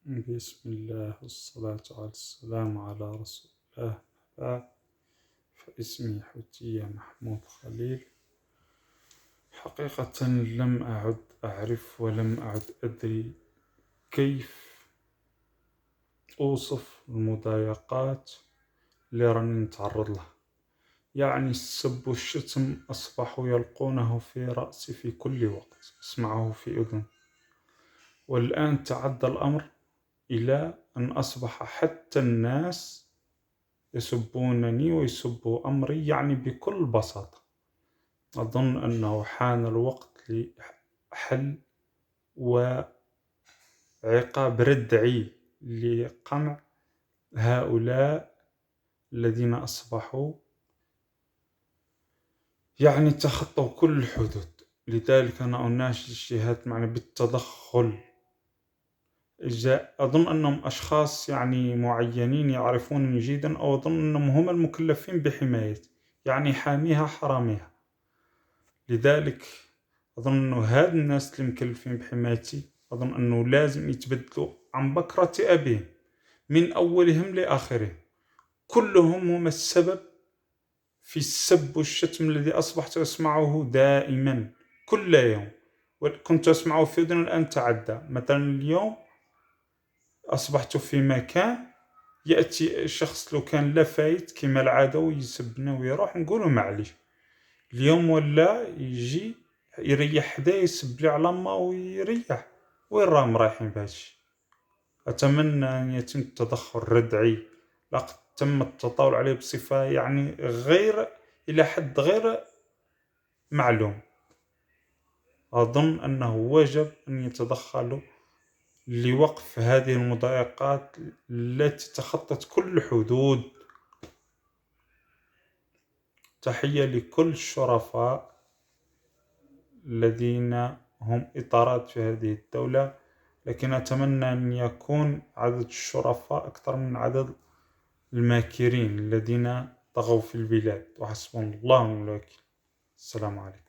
بسم الله والصلاة والسلام على رسول الله. بعد، فاسمي حوتية محمود خليل. حقيقة لم أعد أعرف ولم أعد أدري كيف أوصف المضايقات اللي راني نتعرض لها. يعني السب والشتم أصبحوا يلقونه في رأسي في كل وقت، أسمعه في أذن. والآن تعدى الأمر إلى أن أصبح حتى الناس يسبونني ويسبوا أمري، يعني بكل بساطة. أظن أنه حان الوقت لحل وعقاب ردعي لقمع هؤلاء الذين أصبحوا يعني تخطوا كل الحدود. لذلك أنا أناشد الجهات معنا بالتدخل. أظن أنهم أشخاص يعني معينين يعرفونني جيدا، أو أظن أنهم هم المكلفين بحمايتي، يعني حاميها حراميها. لذلك أظن أنه هاد الناس اللي مكلفين بحمايتي أظن أنه لازم يتبدلوا عن بكرة أبيهم، من أولهم لآخرهم. كلهم هم السبب في السب والشتم الذي أصبحت أسمعه دائما كل يوم، وكنت أسمعه في أذن الآن تعدى. مثلا اليوم أصبحت في مكان يأتي الشخص لو كان لا فايت كما العادة ويسبنا ويروح، نقوله معليش. اليوم ولا يجي يريح حدايا يسب لي على ما ويريح. وين راهم رايحين بهادشي؟ أتمنى أن يتم التدخل الردعي. لقد تم التطاول عليه بصفة يعني غير إلى حد غير معلوم. أظن أنه وجب أن يتدخلوا لوقف هذه المضايقات التي تخطت كل الحدود. تحية لكل الشرفاء الذين هم إطارات في هذه الدولة، لكن أتمنى أن يكون عدد الشرفاء أكثر من عدد الماكرين الذين طغوا في البلاد. وحسبنا الله ونعم الوكيل. السلام عليكم.